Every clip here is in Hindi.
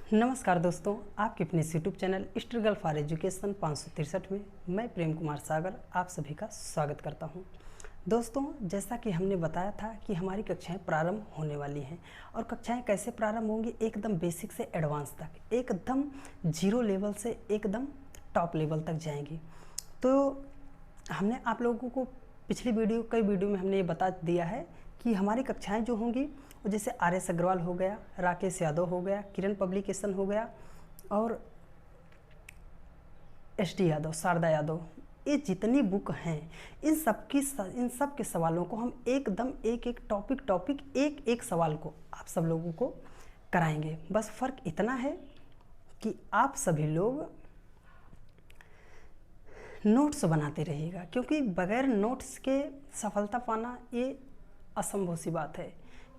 नमस्कार दोस्तों, आपके अपने YouTube channel struggle for education 563 में मैं प्रेम कुमार सागर आप सभी का स्वागत करता हूं। दोस्तों, जैसा कि हमने बताया था कि हमारी कक्षाएं प्रारंभ होने वाली हैं और कक्षाएं कैसे प्रारंभ होंगी, एकदम बेसिक से एडवांस तक, एकदम जीरो लेवल से एकदम टॉप लेवल तक जाएंगी। तो हमने आप लोगों को पिछली कई वीडियो में हमने ये बता दिया है कि हमारी कक्षाएं जो होंगी वो जैसे आर.एस. अग्रवाल हो गया, राकेश यादव हो गया, किरण पब्लिकेशन हो गया और एस.डी. यादव, शारदा यादव, ये जितनी बुक हैं इन सब के सवालों को हम एकदम एक एक सवाल को आप सब लोगों को कराएंगे। बस फ़र्क इतना है कि आप सभी लोग नोट्स बनाते रहिएगा, क्योंकि बगैर नोट्स के सफलता पाना ये असंभव सी बात है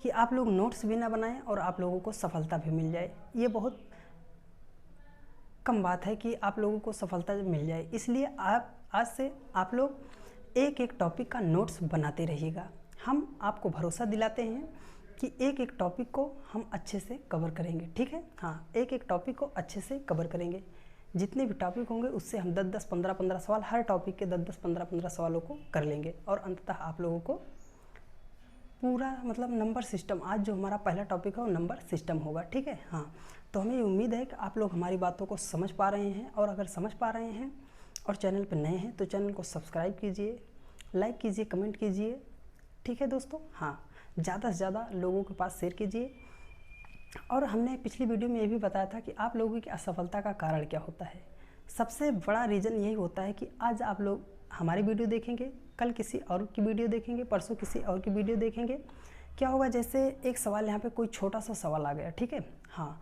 कि आप लोग नोट्स भी ना बनाएं और आप लोगों को सफलता भी मिल जाए। ये बहुत कम बात है कि आप लोगों को सफलता मिल जाए। इसलिए आप आज से आप लोग एक एक टॉपिक का नोट्स बनाते रहिएगा। हम आपको भरोसा दिलाते हैं कि एक एक टॉपिक को हम अच्छे से कवर करेंगे, ठीक है। हाँ, एक एक टॉपिक को अच्छे से कवर करेंगे। जितने भी टॉपिक होंगे उससे हम 10-10, 15-15 सवाल, हर टॉपिक के 10-10, 15-15 सवालों को कर लेंगे और अंततः आप लोगों को पूरा नंबर सिस्टम, आज जो हमारा पहला टॉपिक है वो नंबर सिस्टम होगा, ठीक है। हाँ, तो हमें उम्मीद है कि आप लोग हमारी बातों को समझ पा रहे हैं, और अगर समझ पा रहे हैं और चैनल पर नए हैं तो चैनल को सब्सक्राइब कीजिए, लाइक कीजिए, कमेंट कीजिए, ठीक है दोस्तों। हाँ, ज़्यादा से ज़्यादा लोगों के पास शेयर कीजिए। और हमने पिछली वीडियो में ये भी बताया था कि आप लोगों की असफलता का कारण क्या होता है। सबसे बड़ा रीज़न यही होता है कि आज आप लोग हमारी वीडियो देखेंगे, कल किसी और की वीडियो देखेंगे, परसों किसी और की वीडियो देखेंगे। क्या होगा, जैसे एक सवाल यहाँ पे कोई छोटा सा सवाल आ गया, ठीक है। हाँ,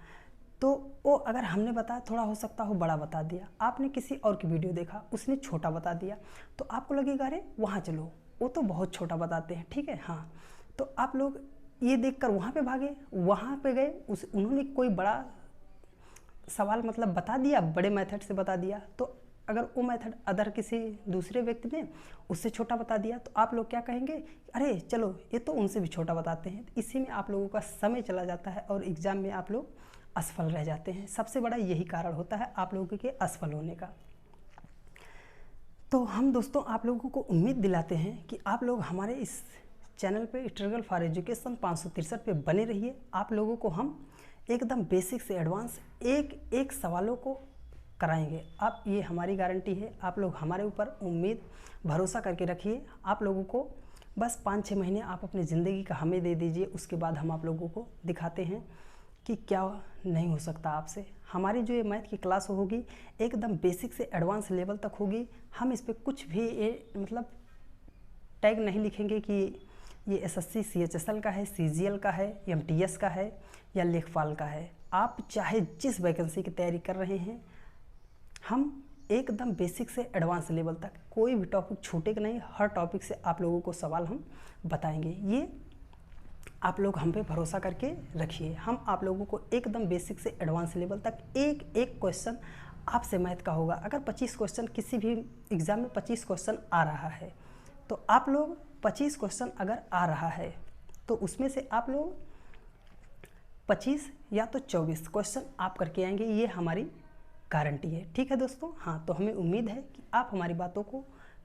तो वो अगर हमने बताया, थोड़ा हो सकता हो बड़ा बता दिया, आपने किसी और की वीडियो देखा, उसने छोटा बता दिया, तो आपको लगेगा अरे वहाँ चलो, वो तो बहुत छोटा बताते हैं, ठीक है। हाँ, तो आप लोग ये देखकर वहाँ पे भागे, वहाँ पे गए, उन्होंने कोई बड़ा सवाल बता दिया, बड़े मेथड से बता दिया, तो अगर वो मेथड अदर किसी दूसरे व्यक्ति ने उससे छोटा बता दिया तो आप लोग क्या कहेंगे, अरे चलो ये तो उनसे भी छोटा बताते हैं। इसी में आप लोगों का समय चला जाता है और एग्ज़ाम में आप लोग असफल रह जाते हैं। सबसे बड़ा यही कारण होता है आप लोगों के असफल होने का। तो हम दोस्तों आप लोगों को उम्मीद दिलाते हैं कि आप लोग हमारे इस चैनल पे स्ट्रगल फॉर एजुकेशन 563 पे बने रहिए। आप लोगों को हम एकदम बेसिक से एडवांस एक एक सवालों को कराएंगे। आप, ये हमारी गारंटी है। आप लोग हमारे ऊपर उम्मीद, भरोसा करके रखिए। आप लोगों को बस 5-6 महीने आप अपनी ज़िंदगी का हमें दे दीजिए, उसके बाद हम आप लोगों को दिखाते हैं कि क्या नहीं हो सकता आपसे। हमारी जो ये मैथ की क्लास होगी एकदम बेसिक से एडवांस लेवल तक होगी। हम इस पर कुछ भी टैग नहीं लिखेंगे कि ये एसएससी CHSL का है, CGL का है, MTS का है या लेखपाल का है। आप चाहे जिस वैकेंसी की तैयारी कर रहे हैं, हम एकदम बेसिक से एडवांस लेवल तक कोई भी टॉपिक छूटेगा नहीं। हर टॉपिक से आप लोगों को सवाल हम बताएंगे। ये आप लोग हम पे भरोसा करके रखिए। हम आप लोगों को एकदम बेसिक से एडवांस लेवल तक एक एक क्वेश्चन आपसे मैथ का होगा। अगर 25 क्वेश्चन, किसी भी एग्ज़ाम में 25 क्वेश्चन आ रहा है, तो आप लोग 25 क्वेश्चन अगर आ रहा है तो उसमें से आप लोग 25 या तो 24 क्वेश्चन आप करके आएंगे। ये हमारी गारंटी है, ठीक है दोस्तों। हाँ, तो हमें उम्मीद है कि आप हमारी बातों को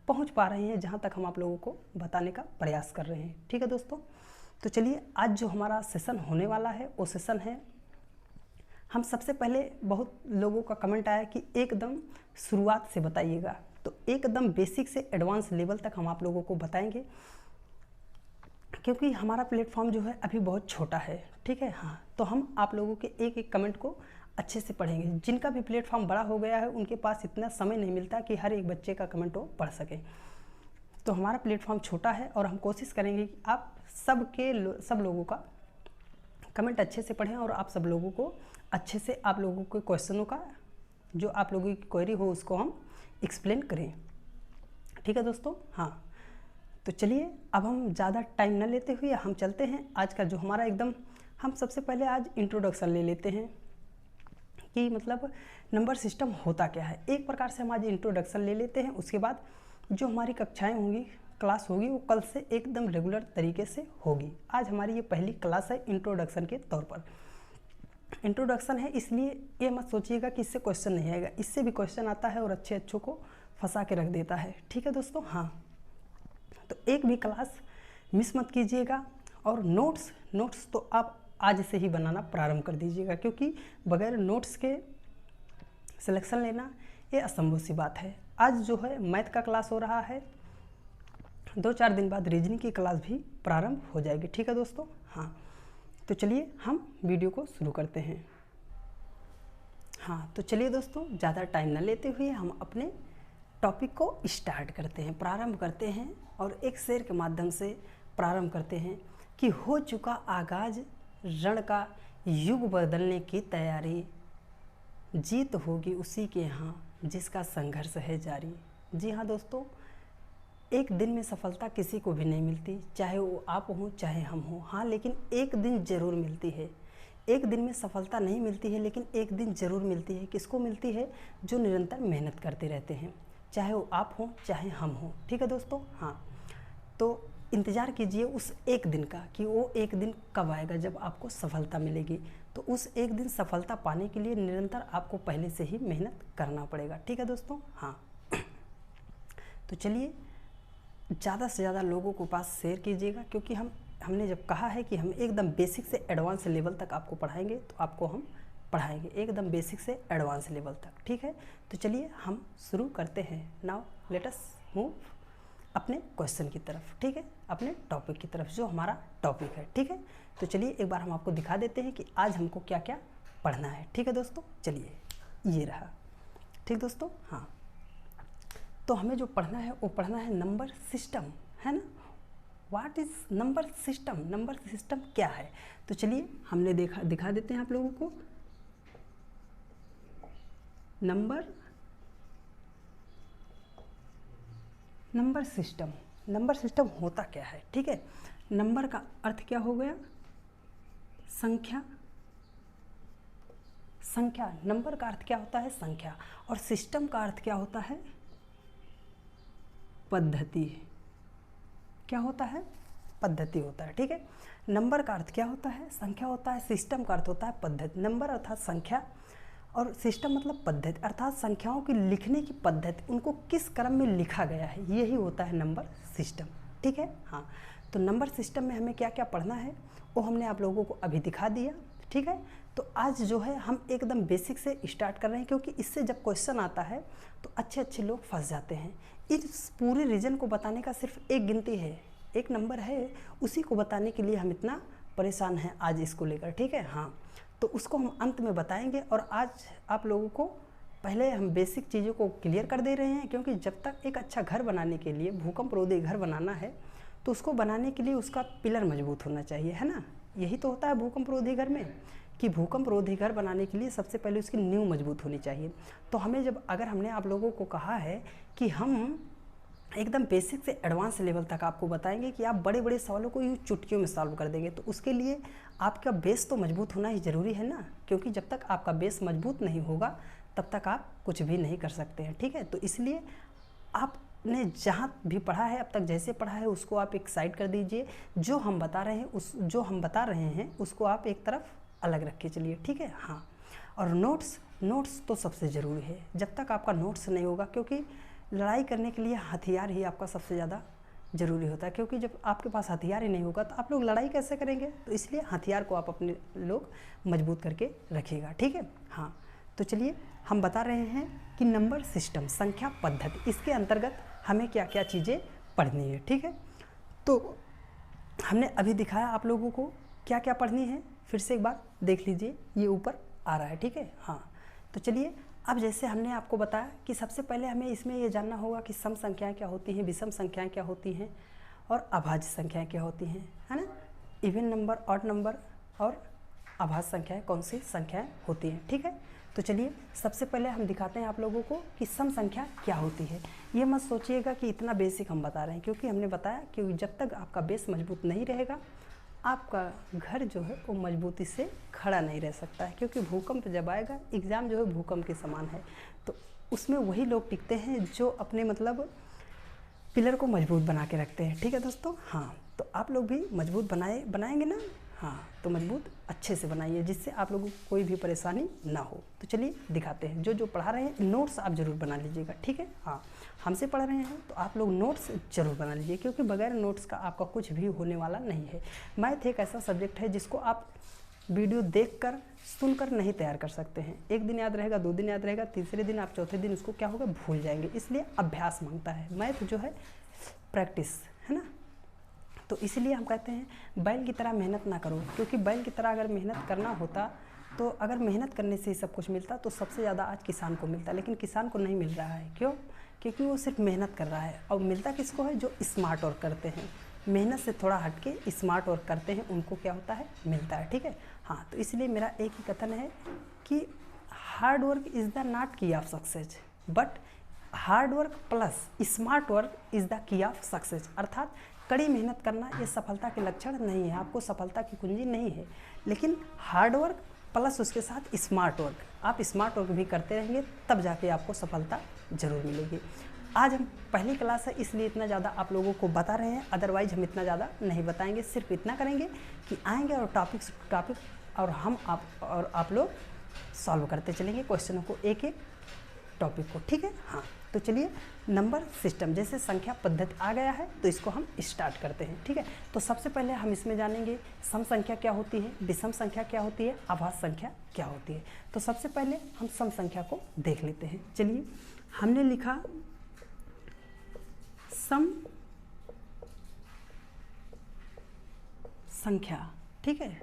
पहुंच पा रहे हैं जहां तक हम आप लोगों को बताने का प्रयास कर रहे हैं, ठीक है दोस्तों। तो चलिए, आज जो हमारा सेशन होने वाला है वो सेशन है, हम सबसे पहले बहुत लोगों का कमेंट आया कि एकदम शुरुआत से बताइएगा, तो एकदम बेसिक से एडवांस लेवल तक हम आप लोगों को बताएंगे, क्योंकि हमारा प्लेटफॉर्म जो है अभी बहुत छोटा है, ठीक है। हाँ, तो हम आप लोगों के एक एक कमेंट को अच्छे से पढ़ेंगे। जिनका भी प्लेटफॉर्म बड़ा हो गया है उनके पास इतना समय नहीं मिलता कि हर एक बच्चे का कमेंट वो पढ़ सके। तो हमारा प्लेटफॉर्म छोटा है और हम कोशिश करेंगे कि आप सब लोगों का कमेंट अच्छे से पढ़ें और आप सब लोगों को अच्छे से, आप लोगों के क्वेश्चनों का, जो आप लोगों की क्वेरी हो उसको हम एक्सप्लेन करें, ठीक है दोस्तों। हाँ, तो चलिए अब हम ज़्यादा टाइम न लेते हुए हम चलते हैं आज का जो हमारा एकदम, हम सबसे पहले आज इंट्रोडक्शन ले लेते हैं कि नंबर सिस्टम होता क्या है। एक प्रकार से हम आज इंट्रोडक्शन ले लेते हैं, उसके बाद जो हमारी कक्षाएं होंगी, क्लास होगी, वो कल से एकदम रेगुलर तरीके से होगी। आज हमारी ये पहली क्लास है इंट्रोडक्शन के तौर पर। इंट्रोडक्शन है, इसलिए ये मत सोचिएगा कि इससे क्वेश्चन नहीं आएगा, इससे भी क्वेश्चन आता है और अच्छे अच्छों को फंसा के रख देता है। ठीक है दोस्तों, हाँ, तो एक भी क्लास मिस मत कीजिएगा। और नोट्स तो आप आज से ही बनाना प्रारंभ कर दीजिएगा, क्योंकि बगैर नोट्स के सिलेक्शन लेना ये असंभव सी बात है। आज जो है मैथ का क्लास हो रहा है, 2-4 दिन बाद रीजनिंग की क्लास भी प्रारंभ हो जाएगी। ठीक है दोस्तों, हाँ, तो चलिए हम वीडियो को शुरू करते हैं। हाँ, तो चलिए दोस्तों, ज़्यादा टाइम न लेते हुए हम अपने टॉपिक को स्टार्ट करते हैं, प्रारंभ करते हैं और एक शेर के माध्यम से प्रारंभ करते हैं कि हो चुका आगाज रण का, युग बदलने की तैयारी, जीत होगी उसी के यहाँ जिसका संघर्ष है जारी। जी हाँ दोस्तों, एक दिन में सफलता किसी को भी नहीं मिलती, चाहे वो आप हो चाहे हम हो। हाँ, लेकिन एक दिन ज़रूर मिलती है। एक दिन में सफलता नहीं मिलती है, लेकिन एक दिन ज़रूर मिलती है। किसको मिलती है? जो निरंतर मेहनत करते रहते हैं, चाहे वो आप हो चाहे हम हो। ठीक है दोस्तों, हाँ, तो इंतज़ार कीजिए उस एक दिन का कि वो एक दिन कब आएगा जब आपको सफलता मिलेगी। तो उस एक दिन सफलता पाने के लिए निरंतर आपको पहले से ही मेहनत करना पड़ेगा। ठीक है दोस्तों, हाँ, तो चलिए ज़्यादा से ज़्यादा लोगों को पास शेयर कीजिएगा, क्योंकि हमने जब कहा है कि हम एकदम बेसिक से एडवांस लेवल तक आपको पढ़ाएंगे, तो आपको हम पढ़ाएंगे एकदम बेसिक से एडवांस लेवल तक। ठीक है, तो चलिए हम शुरू करते हैं। नाउ लेट अस मूव अपने क्वेश्चन की तरफ। ठीक है, अपने टॉपिक की तरफ, जो हमारा टॉपिक है। ठीक है, तो चलिए एक बार हम आपको दिखा देते हैं कि आज हमको क्या क्या पढ़ना है। ठीक है दोस्तों, चलिए ये रहा। ठीक दोस्तों, हाँ, तो हमें जो पढ़ना है वो पढ़ना है नंबर सिस्टम, है ना। What is number system? Number system क्या है? तो चलिए हमने दिखा देते हैं आप लोगों को। नंबर सिस्टम होता क्या है? ठीक है, नंबर का अर्थ क्या हो गया? संख्या। नंबर का अर्थ क्या होता है? संख्या। और सिस्टम का अर्थ क्या होता है? पद्धति। क्या होता है? पद्धति होता है। ठीक है, नंबर का अर्थ क्या होता है? संख्या होता है। सिस्टम का अर्थ होता है पद्धति। नंबर अर्थात संख्या और सिस्टम मतलब पद्धति, अर्थात संख्याओं की लिखने की पद्धति, उनको किस क्रम में लिखा गया है, यही होता है नंबर सिस्टम। ठीक है, हाँ, तो नंबर सिस्टम में हमें क्या क्या पढ़ना है वो हमने आप लोगों को अभी दिखा दिया। ठीक है, तो आज जो है हम एकदम बेसिक से स्टार्ट कर रहे हैं, क्योंकि इससे जब क्वेश्चन आता है तो अच्छे लोग फंस जाते हैं। इस पूरे रीजन को बताने का सिर्फ एक गिनती है, एक नंबर है, उसी को बताने के लिए हम इतना परेशान हैं आज इसको लेकर। ठीक है, हाँ, तो उसको हम अंत में बताएंगे। और आज आप लोगों को पहले हम बेसिक चीज़ों को क्लियर कर दे रहे हैं, क्योंकि जब तक एक अच्छा घर बनाने के लिए, भूकंप रोधी घर बनाना है, तो उसको बनाने के लिए उसका पिलर मजबूत होना चाहिए, है ना। यही तो होता है भूकंप रोधी घर में, कि भूकंप रोधी घर बनाने के लिए सबसे पहले उसकी नींव मजबूत होनी चाहिए। तो हमें अगर हमने आप लोगों को कहा है कि हम एकदम बेसिक से एडवांस लेवल तक आपको बताएंगे कि आप बड़े बड़े सवालों को यूँ चुटकियों में सॉल्व कर देंगे, तो उसके लिए आपका बेस तो मजबूत होना ही ज़रूरी है ना, क्योंकि जब तक आपका बेस मजबूत नहीं होगा तब तक आप कुछ भी नहीं कर सकते हैं। ठीक है, तो इसलिए आपने जहाँ भी पढ़ा है अब तक, जैसे पढ़ा है उसको आप एक साइड कर दीजिए। जो हम बता रहे हैं उसको आप एक तरफ अलग रख के चलिए। ठीक है, हाँ, और नोट्स तो सबसे ज़रूरी है। जब तक आपका नोट्स नहीं होगा, क्योंकि लड़ाई करने के लिए हथियार ही आपका सबसे ज़्यादा ज़रूरी होता है, क्योंकि जब आपके पास हथियार ही नहीं होगा तो आप लोग लड़ाई कैसे करेंगे। तो इसलिए हथियार को आप अपने लोग मजबूत करके रखिएगा। ठीक है, हाँ, तो चलिए हम बता रहे हैं कि नंबर सिस्टम, संख्या पद्धति, इसके अंतर्गत हमें क्या क्या चीज़ें पढ़नी है। ठीक है, तो हमने अभी दिखाया आप लोगों को क्या क्या पढ़नी है, फिर से एक बार देख लीजिए, ये ऊपर आ रहा है। ठीक है, हाँ, तो चलिए अब जैसे हमने आपको बताया कि सबसे पहले हमें इसमें ये जानना होगा कि सम संख्याएं क्या होती हैं, विषम संख्याएं क्या होती हैं और अभाज्य संख्याएं क्या होती हैं, है ना। इवन नंबर, ऑड नंबर और अभाज्य संख्याएं कौन सी संख्याएं होती हैं। ठीक है, तो चलिए सबसे पहले हम दिखाते हैं आप लोगों को कि सम संख्या क्या होती है। ये मत सोचिएगा कि इतना बेसिक हम बता रहे हैं, क्योंकि हमने बताया कि जब तक आपका बेस मजबूत नहीं रहेगा आपका घर जो है वो मजबूती से खड़ा नहीं रह सकता है, क्योंकि भूकंप जब आएगा, एग्ज़ाम जो है भूकंप के समान है, तो उसमें वही लोग टिकते हैं जो अपने मतलब पिलर को मजबूत बना के रखते हैं। ठीक है दोस्तों, हाँ, तो आप लोग भी मजबूत बनाएंगे ना। हाँ, तो मजबूत अच्छे से बनाइए जिससे आप लोगों को कोई भी परेशानी ना हो। तो चलिए दिखाते हैं, जो जो पढ़ा रहे हैं नोट्स आप ज़रूर बना लीजिएगा, ठीक है। हाँ, हमसे पढ़ रहे हैं तो आप लोग नोट्स ज़रूर बना लीजिए, क्योंकि बगैर नोट्स का आपका कुछ भी होने वाला नहीं है। मैथ एक ऐसा सब्जेक्ट है जिसको आप वीडियो देखकर सुनकर नहीं तैयार कर सकते हैं। एक दिन याद रहेगा, 2 दिन याद रहेगा, तीसरे दिन आप चौथे दिन उसको क्या होगा, भूल जाएंगे। इसलिए अभ्यास मांगता है, मैथ जो है प्रैक्टिस है ना। तो इसलिए हम कहते हैं बैल की तरह मेहनत ना करो, क्योंकि बैल की तरह अगर मेहनत करना होता तो अगर मेहनत करने से ही सब कुछ मिलता तो सबसे ज़्यादा आज किसान को मिलता, लेकिन किसान को नहीं मिल रहा है। क्यों? क्योंकि वो सिर्फ मेहनत कर रहा है। और मिलता किसको है? जो स्मार्ट वर्क करते हैं, मेहनत से थोड़ा हटके स्मार्ट वर्क करते हैं, उनको क्या होता है, मिलता है, ठीक है। हाँ, तो इसलिए मेरा एक ही कथन है कि hard work is the not key of success, but hard work plus smart work is the key of success. अर्थात कड़ी मेहनत करना ये सफलता के लक्षण नहीं है, आपको सफलता की कुंजी नहीं है, लेकिन हार्ड वर्क प्लस उसके साथ स्मार्ट वर्क, आप स्मार्ट वर्क भी करते रहेंगे तब जाके आपको सफलता ज़रूर मिलेगी। आज हम पहली क्लास है इसलिए इतना ज़्यादा आप लोगों को बता रहे हैं, अदरवाइज हम इतना ज़्यादा नहीं बताएंगे। सिर्फ इतना करेंगे कि आएंगे और टॉपिक और हम आप लोग सॉल्व करते चलेंगे क्वेश्चनों को, एक एक टॉपिक को, ठीक है। हाँ, तो चलिए नंबर सिस्टम जैसे संख्या पद्धति आ गया है तो इसको हम स्टार्ट करते हैं, ठीक है। तो सबसे पहले हम इसमें जानेंगे सम संख्या क्या होती है, विषम संख्या क्या होती है, आभाज्य संख्या क्या होती है। तो सबसे पहले हम सम संख्या को देख लेते हैं। चलिए, हमने लिखा सम संख्या, ठीक है।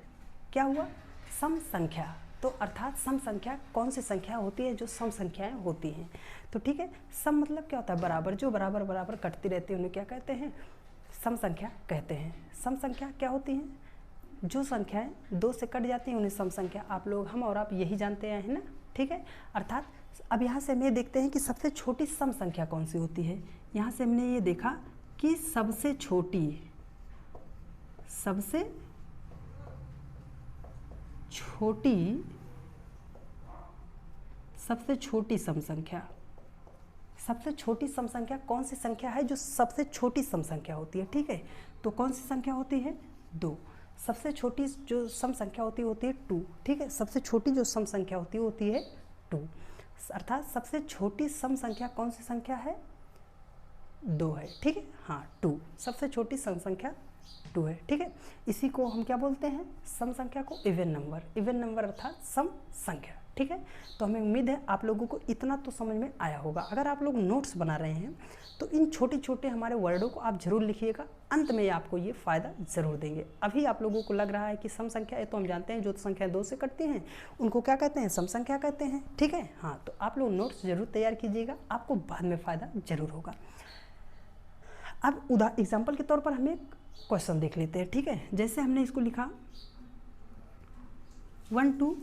क्या हुआ? सम संख्या। तो अर्थात सम संख्या कौन सी संख्या होती है? जो सम संख्याएं होती हैं। तो ठीक है, सम मतलब क्या होता है? बराबर, जो बराबर बराबर कटती रहती है उन्हें क्या कहते हैं? सम संख्या कहते हैं। सम संख्या क्या होती हैं? जो संख्याएं 2 से कट जाती हैं उन्हें सम संख्या, आप लोग, हम और आप यही जानते हैं, है ना, ठीक है। अर्थात अब यहाँ से हमें देखते हैं कि सबसे छोटी सम संख्या कौन सी होती है। यहाँ से हमने ये देखा कि सबसे छोटी सम संख्या, सबसे छोटी सम संख्या कौन सी संख्या है? जो सबसे छोटी सम संख्या होती है, ठीक है। तो कौन सी संख्या होती है? 2। सबसे छोटी जो सम संख्या होती है 2, ठीक है। सबसे छोटी जो सम संख्या होती है 2। अर्थात सबसे छोटी सम संख्या कौन सी संख्या है? 2 है, ठीक है। हाँ, 2 सबसे छोटी सम संख्या 2 है, ठीक है। इसी को हम क्या बोलते हैं? सम संख्या को इवन नंबर, इवन नंबर अर्थात सम संख्या, ठीक है। तो हमें उम्मीद है आप लोगों को इतना तो समझ में आया होगा। अगर आप लोग नोट्स बना रहे हैं तो इन छोटे छोटे हमारे वर्डों को आप जरूर लिखिएगा, अंत में आपको ये फ़ायदा ज़रूर देंगे। अभी आप लोगों को लग रहा है कि सम संख्या है, तो हम जानते हैं जो संख्या 2 से कटती हैं उनको क्या कहते हैं? सम संख्या कहते हैं, ठीक है। हाँ, तो आप लोग नोट्स जरूर तैयार कीजिएगा, आपको बाद में फ़ायदा जरूर होगा। अब एग्जाम्पल के तौर पर हम एक क्वेश्चन देख लेते हैं, ठीक है। जैसे हमने इसको लिखा 1 2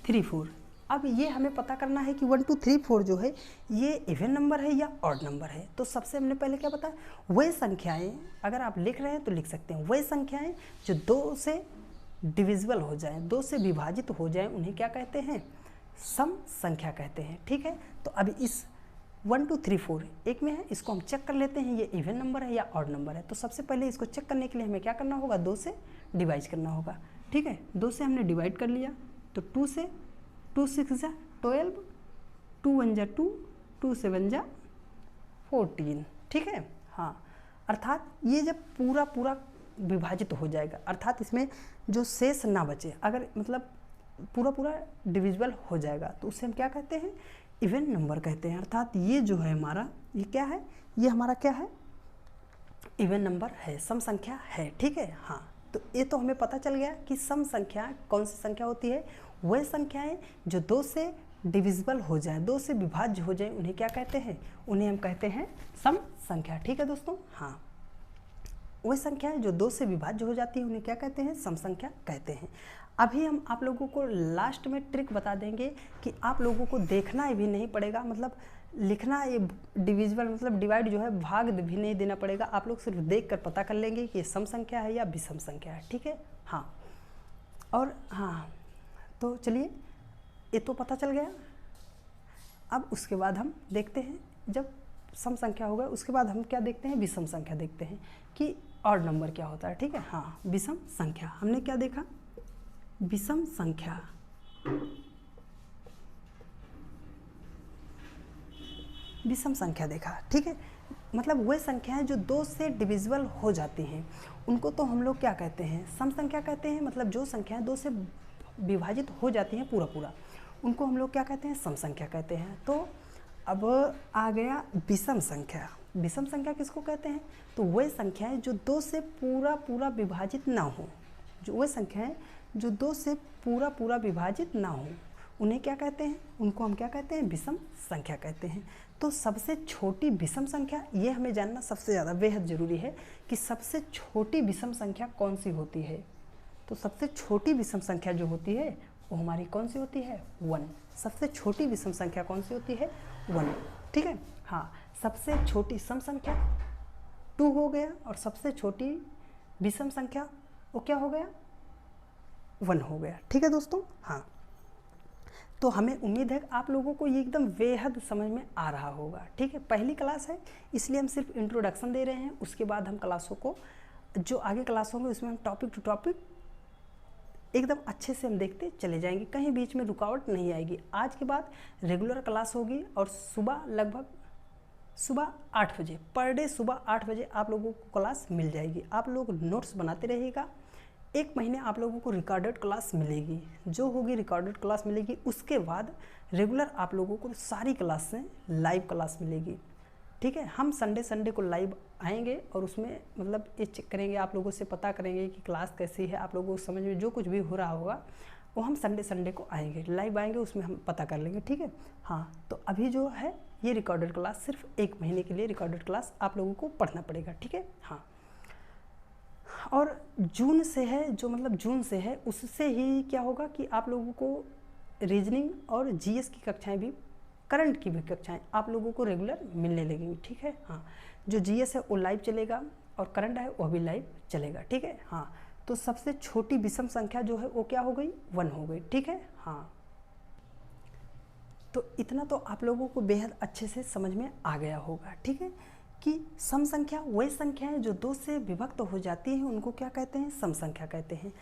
3 4। अब ये हमें पता करना है कि 1 2 3 4 जो है ये इवन नंबर है या ऑड नंबर है। तो सबसे हमने पहले क्या बताया? वही संख्याएं, अगर आप लिख रहे हैं तो लिख सकते हैं, वही संख्याएं जो 2 से डिविजिबल हो जाएं, 2 से विभाजित हो जाएं, उन्हें क्या कहते हैं? सम संख्या कहते हैं, ठीक है। तो अब इस 1 2 3 4 एक में है, इसको हम चेक कर लेते हैं ये इवन नंबर है या ऑड नंबर है। तो सबसे पहले इसको चेक करने के लिए हमें क्या करना होगा? 2 से डिवाइड करना होगा, ठीक है। 2 से हमने डिवाइड कर लिया तो 2 से 2 6 जा 12, 2 1 जा 2, 2 7 जा 14, ठीक है। हाँ, अर्थात ये जब पूरा विभाजित हो जाएगा, अर्थात इसमें जो शेष ना बचे, अगर मतलब पूरा डिविजिबल हो जाएगा तो उसे हम क्या कहते हैं? इवन नंबर कहते हैं। अर्थात ये जो है हमारा, ये क्या है? ये हमारा क्या है? इवन नंबर है, सम संख्या है, ठीक है। हाँ, तो ये तो हमें पता चल गया कि सम संख्या कौन सी संख्या होती है? वह संख्याएं जो 2 से डिविजिबल हो जाए, 2 से विभाज्य हो जाए, उन्हें क्या कहते हैं? उन्हें हम कहते हैं सम संख्या, ठीक है दोस्तों। हाँ, वह संख्याएं जो 2 से विभाज्य हो जाती है उन्हें क्या कहते हैं? सम संख्या कहते हैं। अभी हम आप लोगों को लास्ट में ट्रिक बता देंगे कि आप लोगों को देखना भी नहीं पड़ेगा, मतलब लिखना, ये डिविजिबल मतलब डिवाइड जो है भाग भी नहीं देना पड़ेगा, आप लोग सिर्फ देख कर पता कर लेंगे कि ये सम संख्या है या विषम संख्या है, ठीक है। हाँ, और हाँ, तो चलिए ये तो पता चल गया। अब उसके बाद हम देखते हैं, जब सम संख्या होगा उसके बाद हम क्या देखते हैं? विषम संख्या देखते हैं कि ऑड नंबर क्या होता है, ठीक है। हाँ, विषम संख्या, हमने क्या देखा, विषम संख्या, विषम संख्या देखा, ठीक है। मतलब वह संख्याएं जो 2 से डिविजिबल हो जाती हैं उनको तो हम लोग क्या कहते हैं, सम संख्या कहते हैं। मतलब जो संख्याएं 2 से विभाजित हो जाती हैं पूरा पूरा, उनको हम लोग क्या कहते हैं, सम संख्या कहते हैं। तो अब आ गया विषम संख्या। विषम संख्या किसको कहते हैं, तो वह संख्याएं जो 2 से पूरा पूरा विभाजित ना हो, जो वह संख्याएं जो 2 से पूरा पूरा विभाजित ना हो, उन्हें क्या कहते हैं, उनको हम क्या कहते हैं, विषम संख्या कहते हैं। तो सबसे छोटी विषम संख्या, ये हमें जानना सबसे ज़्यादा बेहद ज़रूरी है कि सबसे छोटी विषम संख्या कौन सी होती है। तो सबसे छोटी विषम संख्या जो होती है वो हमारी कौन सी होती है, 1। सबसे छोटी विषम संख्या कौन सी होती है, 1, ठीक है। हाँ, सबसे छोटी सम संख्या 2 हो गया, और सबसे छोटी विषम संख्या वो क्या हो गया, 1 हो गया, ठीक है दोस्तों। हाँ, तो हमें उम्मीद है कि आप लोगों को ये एकदम बेहद समझ में आ रहा होगा, ठीक है। पहली क्लास है इसलिए हम सिर्फ इंट्रोडक्शन दे रहे हैं, उसके बाद हम क्लासों को, जो आगे क्लास होंगे उसमें हम टॉपिक टू टॉपिक एकदम अच्छे से हम देखते चले जाएंगे, कहीं बीच में रुकावट नहीं आएगी। आज के बाद रेगुलर क्लास होगी और लगभग सुबह 8 बजे पर डे, सुबह 8 बजे आप लोगों को क्लास मिल जाएगी। आप लोग नोट्स बनाते रहिएगा। 1 महीने आप लोगों को रिकॉर्डेड क्लास मिलेगी, जो होगी रिकॉर्डेड क्लास मिलेगी। उसके बाद रेगुलर आप लोगों को सारी क्लास से लाइव क्लास मिलेगी, ठीक है। हम संडे को लाइव आएंगे और उसमें मतलब ये चेक करेंगे, आप लोगों से पता करेंगे कि क्लास कैसी है, आप लोगों को समझ में जो कुछ भी हो रहा होगा वो हम संडे को आएंगे, लाइव आएंगे, उसमें हम पता कर लेंगे, ठीक है। हाँ, तो अभी जो है ये रिकॉर्डेड क्लास, सिर्फ 1 महीने के लिए रिकॉर्डेड क्लास आप लोगों को पढ़ना पड़ेगा, ठीक है। हाँ, और जून से है, जो मतलब जून से है, उससे ही क्या होगा कि आप लोगों को रीजनिंग और जीएस की कक्षाएं भी, करंट की भी कक्षाएं आप लोगों को रेगुलर मिलने लगेंगी, ठीक है। हाँ, जो जीएस है वो लाइव चलेगा और करंट है वो भी लाइव चलेगा, ठीक है। हाँ, तो सबसे छोटी विषम संख्या जो है वो क्या हो गई, 1 हो गई, ठीक है। हाँ, तो इतना तो आप लोगों को बेहद अच्छे से समझ में आ गया होगा, ठीक है, कि सम संख्या वही संख्याएं जो 2 से विभक्त हो जाती हैं उनको क्या कहते हैं, सम संख्या कहते हैं।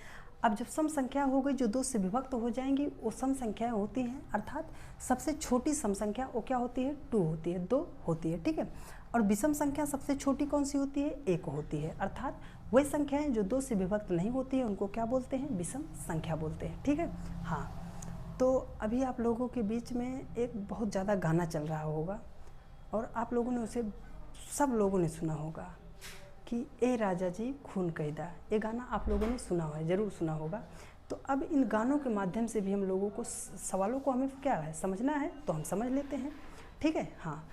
अब जब सम संख्या हो गई जो 2 से विभक्त हो जाएंगी वो सम संख्याएं होती हैं, अर्थात सबसे छोटी सम संख्या वो क्या होती है, 2 होती है, 2 होती है, ठीक है। और विषम संख्या सबसे छोटी कौन सी होती है, 1 होती है, अर्थात वही संख्याएं जो 2 से विभक्त नहीं होती है उनको क्या बोलते हैं, विषम संख्या बोलते हैं, ठीक है। हाँ, तो अभी आप लोगों के बीच में एक बहुत ज़्यादा गाना चल रहा होगा और आप लोगों ने उसे, सब लोगों ने सुना होगा कि ए राजा जी खून कैदा। ये गाना आप लोगों ने सुना है, ज़रूर सुना होगा। तो अब इन गानों के माध्यम से भी हम लोगों को सवालों को हमें क्या है समझना है, तो हम समझ लेते हैं, ठीक है। हाँ,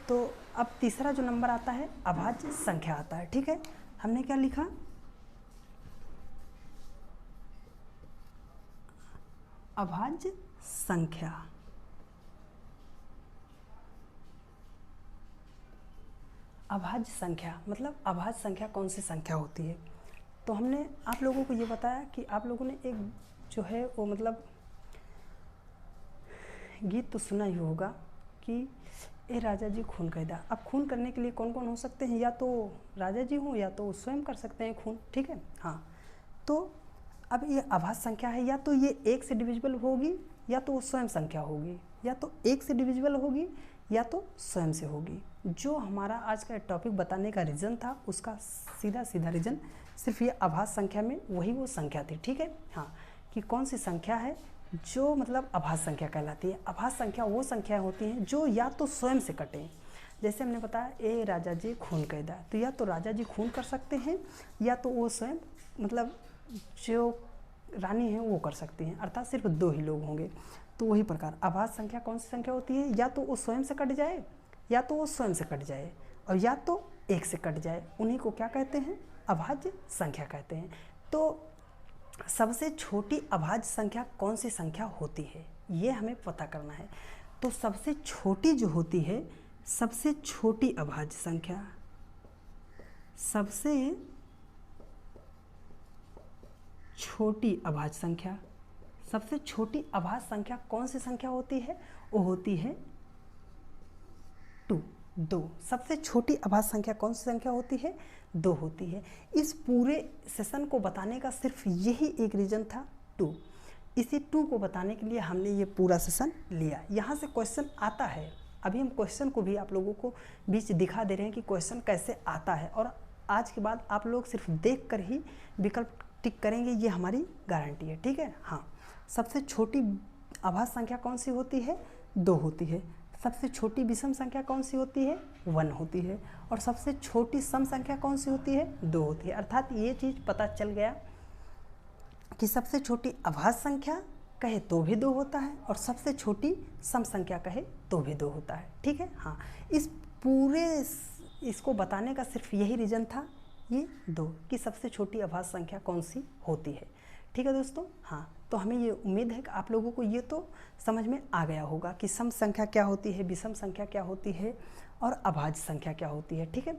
तो अब तीसरा जो नंबर आता है अभाज्य संख्या आता है, ठीक है। हमने क्या लिखा, अभाज्य संख्या। अभाज्य संख्या मतलब अभाज्य संख्या कौन सी संख्या होती है। तो हमने आप लोगों को ये बताया कि आप लोगों ने एक जो है वो मतलब गीत तो सुना ही होगा कि ए राजा जी खून कैदा। अब खून करने के लिए कौन कौन हो सकते हैं, या तो राजा जी हों या तो स्वयं कर सकते हैं खून, ठीक है। हाँ, तो अब ये अभाज्य संख्या है, या तो ये 1 से डिविजिबल होगी या तो वो स्वयं संख्या होगी, या तो 1 से डिविजिबल होगी या तो स्वयं से होगी। जो हमारा आज का टॉपिक बताने का रीज़न था उसका सीधा सीधा रीज़न सिर्फ ये अभाज्य संख्या में वही वो संख्या थी, ठीक है। हाँ, कि कौन सी संख्या है जो मतलब अभाज्य संख्या कहलाती है। अभाज्य संख्या वो संख्या होती हैं जो या तो स्वयं से कटें, जैसे हमने बताया ए राजा जी खून कैदा, तो या तो राजा जी खून कर सकते हैं या तो वो स्वयं मतलब जो रानी हैं वो कर सकती हैं, अर्थात सिर्फ 2 ही लोग होंगे। तो वही प्रकार अभाज्य संख्या कौन सी संख्या होती है, या तो वो स्वयं से कट जाए या तो वो स्वयं से कट जाए और या तो 1 से कट जाए, उन्हीं को क्या कहते हैं, अभाज्य संख्या कहते हैं। तो सबसे छोटी अभाज्य संख्या कौन सी संख्या होती है ये हमें पता करना है। तो सबसे छोटी जो होती है, सबसे छोटी अभाज्य संख्या, सबसे छोटी अभाज्य संख्या, सबसे छोटी अभाज्य संख्या कौन सी संख्या होती है, वो होती है 2, 2। सबसे छोटी अभाज्य संख्या कौन सी संख्या होती है? 2 होती है। इस पूरे सेशन को बताने का सिर्फ यही एक रीज़न था, 2। इसी 2 को बताने के लिए हमने ये पूरा सेशन लिया। यहाँ से क्वेश्चन आता है, अभी हम क्वेश्चन को भी आप लोगों को बीच दिखा दे रहे हैं कि क्वेश्चन कैसे आता है, और आज के बाद आप लोग सिर्फ देख कर ही विकल्प टिक करेंगे, ये हमारी गारंटी है, ठीक है। हाँ, सबसे छोटी अभाज्य संख्या कौन सी होती है? 2 होती है। सबसे छोटी विषम संख्या कौन सी होती है? 1 होती है। और सबसे छोटी सम संख्या कौन सी होती है? 2 होती है। अर्थात ये चीज़ पता चल गया कि सबसे छोटी अभाज्य संख्या कहे तो भी 2 होता है, और सबसे छोटी सम संख्या कहे तो भी 2 होता है, ठीक है। हाँ, इस पूरे इसको बताने का सिर्फ यही रीज़न था, ये 2, कि सबसे छोटी अभाज्य संख्या कौन सी होती है, ठीक है दोस्तों। हाँ, तो हमें ये उम्मीद है कि आप लोगों को ये तो समझ में आ गया होगा कि सम संख्या क्या होती है, विषम संख्या क्या होती है, और अभाज्य संख्या क्या होती है, ठीक है।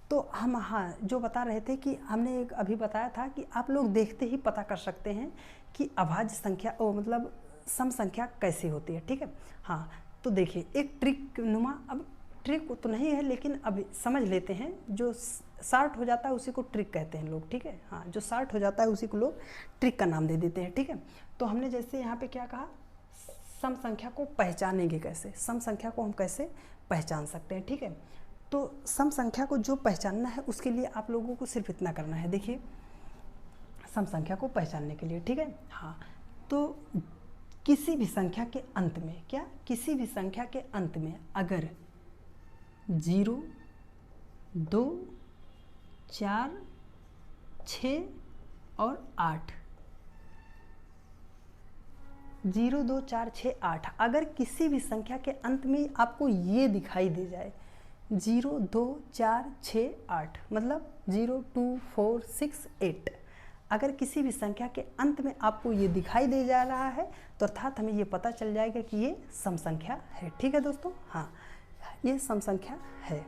तो हम हाँ जो बता रहे थे कि हमने एक अभी बताया था कि आप लोग देखते ही पता कर सकते हैं कि अभाज्य संख्या मतलब सम संख्या कैसी होती है, ठीक है। हाँ, तो देखिए एक ट्रिक नुमा, अब ट्रिक तो नहीं है लेकिन अभी समझ लेते हैं, जो शार्ट हो जाता है उसी को ट्रिक कहते हैं लोग, ठीक है। हाँ, जो शार्ट हो जाता है उसी को लोग ट्रिक का नाम दे देते हैं, ठीक है। तो हमने जैसे यहाँ पे क्या कहा, सम संख्या को पहचानेंगे कैसे, सम संख्या को हम कैसे पहचान सकते हैं, ठीक है। तो सम संख्या को जो पहचानना है उसके लिए आप लोगों को सिर्फ इतना करना है, देखिए सम संख्या को पहचानने के लिए, ठीक है। हाँ, तो किसी भी संख्या के अंत में, क्या किसी भी संख्या के अंत में अगर 0, 2, 4, 6 और 8, 0, 2, 4, 6, 8, अगर किसी भी संख्या के अंत में आपको ये दिखाई दे जाए 0, 2, 4, 6, 8, मतलब 0, 2, 4, 6, 8, अगर किसी भी संख्या के अंत में आपको ये दिखाई दे जा रहा है तो अर्थात हमें ये पता चल जाएगा कि ये सम संख्या है, ठीक है दोस्तों। हाँ, ये सम संख्या है।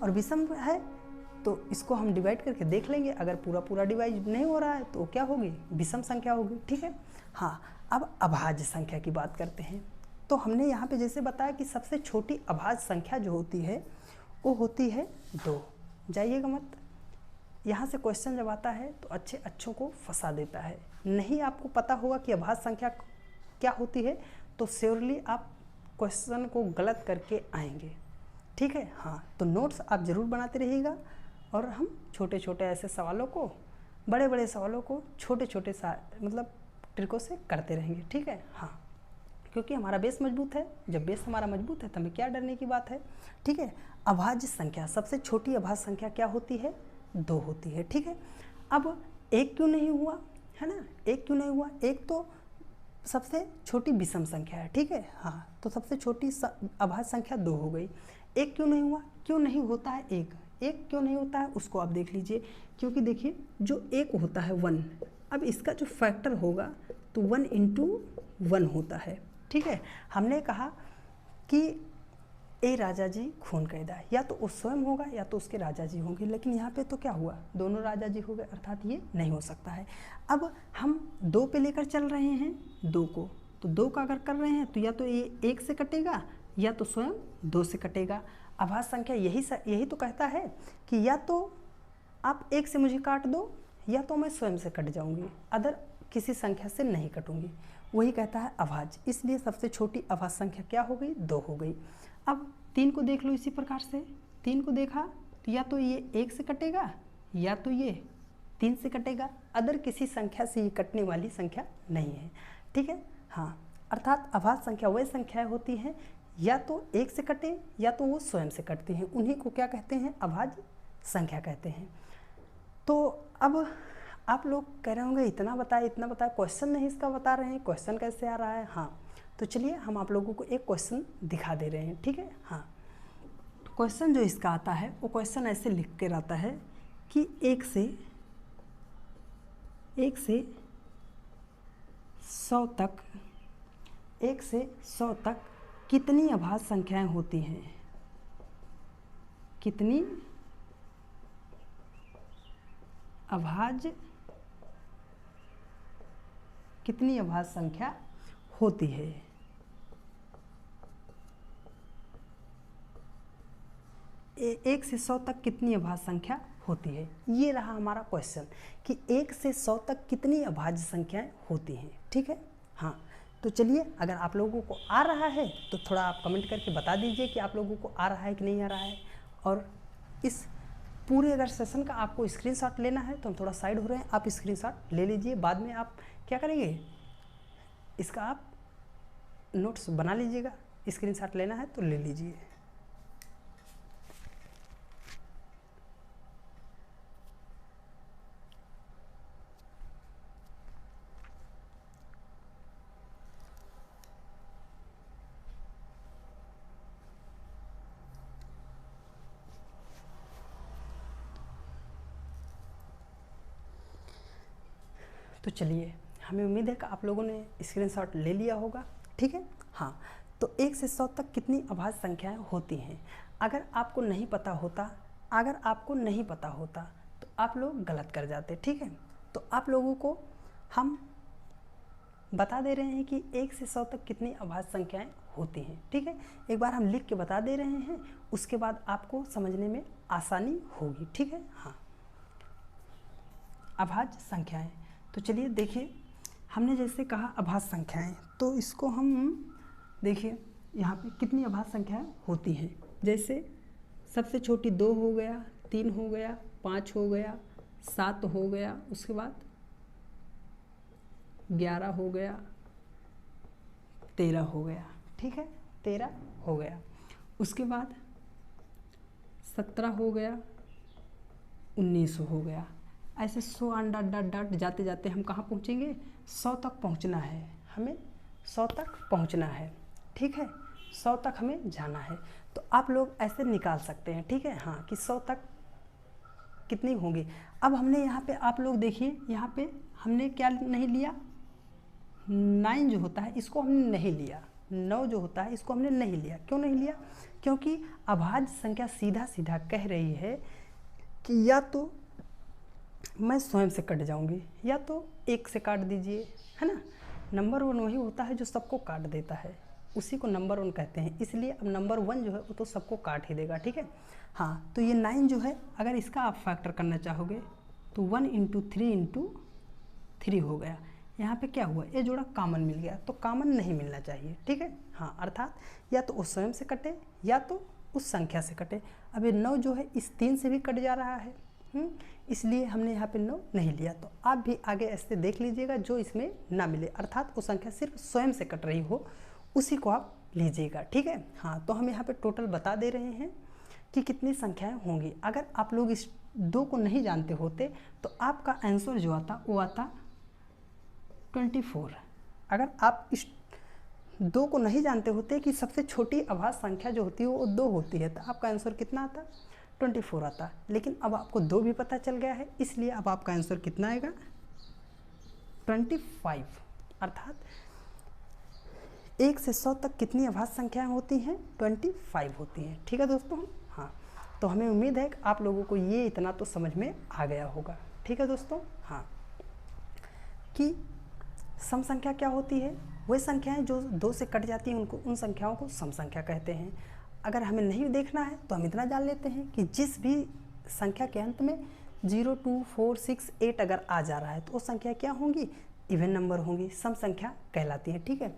और विषम है तो इसको हम डिवाइड करके देख लेंगे, अगर पूरा पूरा डिवाइड नहीं हो रहा है तो क्या होगी, विषम संख्या होगी, ठीक है। हाँ, अब अभाज्य संख्या की बात करते हैं। तो हमने यहाँ पे जैसे बताया कि सबसे छोटी अभाज्य संख्या जो होती है वो होती है 2। जाइएगा मत, यहाँ से क्वेश्चन जब आता है तो अच्छों को फंसा देता है। नहीं आपको पता होगा कि अभाज्य संख्या क्या होती है तो श्योरली आप क्वेश्चन को गलत करके आएंगे, ठीक है। हाँ, तो नोट्स आप ज़रूर बनाते रहिएगा, और हम छोटे छोटे ऐसे सवालों को, बड़े बड़े सवालों को छोटे छोटे मतलब ट्रिकों से करते रहेंगे, ठीक है। हाँ, क्योंकि हमारा बेस मजबूत है, जब बेस हमारा मजबूत है तो हमें क्या डरने की बात है, ठीक है। अभाज्य संख्या, सबसे छोटी अभाज्य संख्या क्या होती है, 2 होती है, ठीक है। अब 1 क्यों नहीं हुआ, है ना, 1 क्यों नहीं हुआ, 1 तो सबसे छोटी विषम संख्या है, ठीक है। हाँ, तो सबसे छोटी अभाज्य संख्या 2 हो गई। 1 क्यों नहीं हुआ, क्यों नहीं होता है 1 क्यों नहीं होता है उसको आप देख लीजिए, क्योंकि देखिए जो 1 होता है 1, अब इसका जो फैक्टर होगा तो 1 × 1 होता है, ठीक है। हमने कहा कि ए राजा जी खून कैदा, या तो वो स्वयं होगा या तो उसके राजा जी होंगे, लेकिन यहाँ पे तो क्या हुआ, दोनों राजा जी हो गए, अर्थात ये नहीं हो सकता है। अब हम 2 पे लेकर चल रहे हैं 2 को, तो 2 का अगर कर रहे हैं तो या तो ये 1 से कटेगा या तो स्वयं 2 से कटेगा। अभाज्य संख्या यही तो कहता है कि या तो आप 1 से मुझे काट दो या तो मैं स्वयं से कट जाऊंगी, अदर किसी संख्या से नहीं कटूंगी, वही कहता है अभाज्य। इसलिए सबसे छोटी अभाज्य संख्या क्या हो गई, 2 हो गई। अब 3 को देख लो इसी प्रकार से, 3 को देखा तो या तो ये 1 से कटेगा या तो ये 3 से कटेगा, अदर किसी संख्या से ये कटने वाली संख्या नहीं है, ठीक है। हाँ, अर्थात अभाज्य संख्या वही संख्याएं होती हैं या तो 1 से कटे या तो वो स्वयं से कटती हैं, उन्हीं को क्या कहते हैं, अभाज्य संख्या कहते हैं। तो अब आप लोग कह रहे होंगे इतना बताए, क्वेश्चन नहीं इसका बता रहे हैं, क्वेश्चन कैसे आ रहा है। हाँ, तो चलिए हम आप लोगों को एक क्वेश्चन दिखा दे रहे हैं, ठीक है। हाँ, क्वेश्चन जो इसका आता है वो क्वेश्चन ऐसे लिख कर आता है कि 1 से 100 तक, 1 से 100 तक कितनी अभाज्य संख्याएं होती हैं, कितनी अभाज्य संख्या होती है। 1 से 100 तक कितनी अभाज्य संख्या होती है। ये रहा हमारा क्वेश्चन कि 1 से 100 तक कितनी अभाज्य संख्याएं होती हैं। ठीक है, हाँ। तो चलिए, अगर आप लोगों को आ रहा है तो थोड़ा आप कमेंट करके बता दीजिए कि आप लोगों को आ रहा है कि नहीं आ रहा है। और इस पूरे अगर सेशन का आपको स्क्रीनशॉट लेना है तो हम थोड़ा साइड हो रहे हैं, आप स्क्रीनशॉट ले लीजिए। बाद में आप क्या करेंगे, इसका आप नोट्स बना लीजिएगा। स्क्रीनशॉट लेना है तो ले लीजिए। तो चलिए, हमें उम्मीद है कि आप लोगों ने स्क्रीनशॉट ले लिया होगा। ठीक है, हाँ। तो 1 से 100 तक कितनी अभाज्य संख्याएं होती हैं। अगर आपको नहीं पता होता तो आप लोग गलत कर जाते। ठीक है, तो आप लोगों को हम बता दे रहे हैं कि 1 से 100 तक कितनी अभाज्य संख्याएं होती हैं। ठीक है, एक बार हम लिख के बता दे रहे हैं, उसके बाद आपको समझने में आसानी होगी। ठीक है, हाँ। अभाज्य संख्याएं, तो चलिए देखिए, हमने जैसे कहा अभाज्य संख्याएं, तो इसको हम देखिए यहाँ पे कितनी अभाज्य संख्याएं होती हैं। जैसे सबसे छोटी 2 हो गया, 3 हो गया, 5 हो गया, 7 हो गया, उसके बाद 11 हो गया, 13 हो गया। ठीक है, 13 हो गया। उसके बाद 17 हो गया, 19 हो गया। ऐसे 100 डॉट डॉट डॉट जाते जाते हम कहाँ पहुँचेंगे, 100 तक पहुँचना है हमें, 100 तक पहुँचना है। ठीक है, 100 तक हमें जाना है। तो आप लोग ऐसे निकाल सकते हैं। ठीक है, हाँ, कि 100 तक कितनी होंगी। अब हमने यहाँ पे, आप लोग देखिए, यहाँ पे हमने क्या नहीं लिया, 9 जो होता है इसको हमने नहीं लिया, 9 जो होता है इसको हमने नहीं लिया। क्यों नहीं लिया, क्योंकि अभाज्य संख्या सीधा सीधा कह रही है कि या तो मैं स्वयं से कट जाऊंगी या तो 1 से काट दीजिए, है ना। नंबर 1 वही होता है जो सबको काट देता है, उसी को नंबर 1 कहते हैं। इसलिए अब नंबर 1 जो है वो तो सबको काट ही देगा। ठीक है, हाँ। तो ये 9 जो है, अगर इसका आप फैक्टर करना चाहोगे तो 1 × 3 × 3 हो गया। यहाँ पे क्या हुआ, ये जोड़ा कॉमन मिल गया, तो कॉमन नहीं मिलना चाहिए। ठीक है, हाँ, अर्थात या तो उस स्वयं से कटे या तो उस संख्या से कटे। अब ये 9 जो है इस 3 से भी कट जा रहा है, इसलिए हमने यहाँ पे 9 नहीं लिया। तो आप भी आगे ऐसे देख लीजिएगा जो इसमें ना मिले, अर्थात वो संख्या सिर्फ स्वयं से कट रही हो, उसी को आप लीजिएगा। ठीक है, हाँ। तो हम यहाँ पे टोटल बता दे रहे हैं कि कितनी संख्याएं होंगी। अगर आप लोग इस 2 को नहीं जानते होते तो आपका आंसर जो आता वो आता 24। अगर आप इस 2 को नहीं जानते होते कि सबसे छोटी अभाज्य संख्या जो होती है वो 2 होती है, तो आपका आंसर कितना आता, 24 आता। लेकिन अब आपको 2 भी पता चल गया है, इसलिए अब आपका आंसर कितना आएगा, 25। अर्थात 1 से 100 तक कितनी अभाज्य संख्याएं होती हैं, 25 होती हैं। ठीक है दोस्तों, हाँ। तो हमें उम्मीद है कि आप लोगों को ये इतना तो समझ में आ गया होगा। ठीक है दोस्तों, हाँ। कि सम संख्या क्या होती है, वही संख्याएं जो 2 से कट जाती हैं उन संख्याओं को सम संख्या कहते हैं। अगर हमें नहीं देखना है तो हम इतना जान लेते हैं कि जिस भी संख्या के अंत में 0, 2, 4, 6, 8 अगर आ जा रहा है तो वो संख्या क्या होंगी, इवन नंबर होंगी, सम संख्या कहलाती है। ठीक है,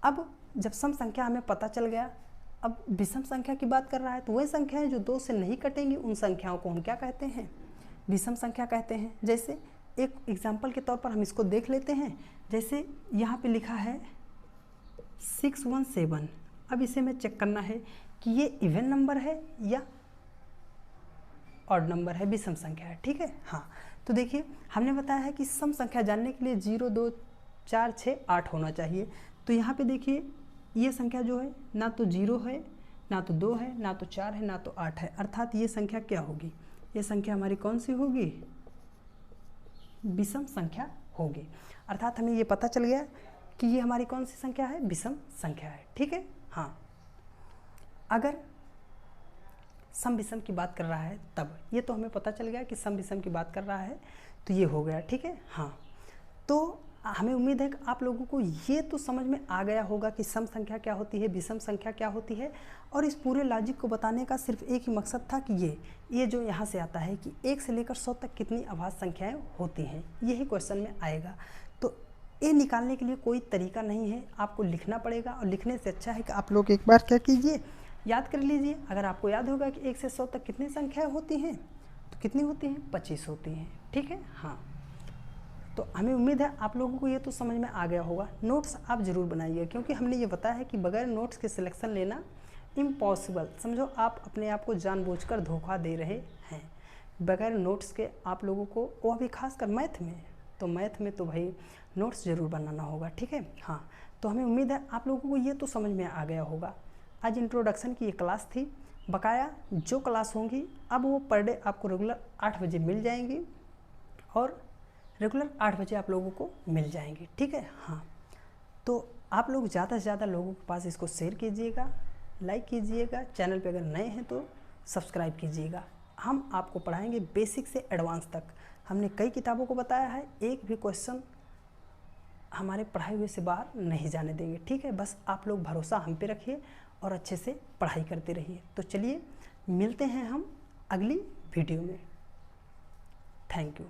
अब जब सम संख्या हमें पता चल गया, अब विषम संख्या की बात कर रहा है तो वही संख्याएं जो 2 से नहीं कटेंगी उन संख्याओं को हम क्या कहते हैं, विषम संख्या कहते हैं। जैसे एक एग्जाम्पल के तौर पर हम इसको देख लेते हैं। जैसे यहाँ पे लिखा है 617। अब इसे हमें चेक करना है कि ये इवन नंबर है या ऑड नंबर है, विषम संख्या है। ठीक है, हाँ। तो देखिए, हमने बताया है कि सम संख्या जानने के लिए 0, 2, 4, 6, 8 होना चाहिए। तो यहाँ पे देखिए, ये संख्या जो है ना तो 0 है, ना तो 2 है, ना तो 4 है, ना तो 8 है। अर्थात ये संख्या क्या होगी, ये संख्या हमारी कौन सी होगी, विषम संख्या होगी। अर्थात हमें ये पता चल गया कि ये हमारी कौन सी संख्या है, विषम संख्या है। ठीक है, हाँ। अगर सम विषम की बात कर रहा है तब, ये तो हमें पता चल गया कि सम विषम की बात कर रहा है तो ये हो गया। ठीक है, हाँ। तो हमें उम्मीद है कि आप लोगों को ये तो समझ में आ गया होगा कि सम संख्या क्या होती है, विषम संख्या क्या होती है। और इस पूरे लॉजिक को बताने का सिर्फ एक ही मकसद था कि ये जो यहाँ से आता है कि 1 से लेकर 100 तक कितनी अभाज्य संख्याएं होती हैं, यही क्वेश्चन में आएगा। तो ये निकालने के लिए कोई तरीका नहीं है, आपको लिखना पड़ेगा। और लिखने से अच्छा है कि आप लोग एक बार क्या कीजिए, याद कर लीजिए। अगर आपको याद होगा कि 1 से 100 तक कितनी संख्याएँ होती हैं, तो कितनी होती हैं, 25 होती हैं। ठीक है, हाँ। तो हमें उम्मीद है आप लोगों को ये तो समझ में आ गया होगा। नोट्स आप ज़रूर बनाइए, क्योंकि हमने ये बताया है कि बगैर नोट्स के सिलेक्शन लेना इम्पॉसिबल। समझो आप अपने आप को जानबूझकर धोखा दे रहे हैं। बगैर नोट्स के आप लोगों को, वो भी खासकर मैथ में, तो मैथ में तो भाई नोट्स ज़रूर बनाना होगा। ठीक है, हाँ। तो हमें उम्मीद है आप लोगों को ये तो समझ में आ गया होगा। आज इंट्रोडक्शन की ये क्लास थी। बकाया जो क्लास होंगी अब वो पर डे आपको रेगुलर 8 बजे मिल जाएंगी, और रेगुलर 8 बजे आप लोगों को मिल जाएंगे। ठीक है, हाँ। तो आप लोग ज़्यादा से ज़्यादा लोगों के पास इसको शेयर कीजिएगा, लाइक कीजिएगा। चैनल पे अगर नए हैं तो सब्सक्राइब कीजिएगा। हम आपको पढ़ाएंगे बेसिक से एडवांस तक। हमने कई किताबों को बताया है, एक भी क्वेश्चन हमारे पढ़ाई हुए से बाहर नहीं जाने देंगे। ठीक है, बस आप लोग भरोसा हम पे रखिए और अच्छे से पढ़ाई करते रहिए। तो चलिए मिलते हैं हम अगली वीडियो में। Thank you.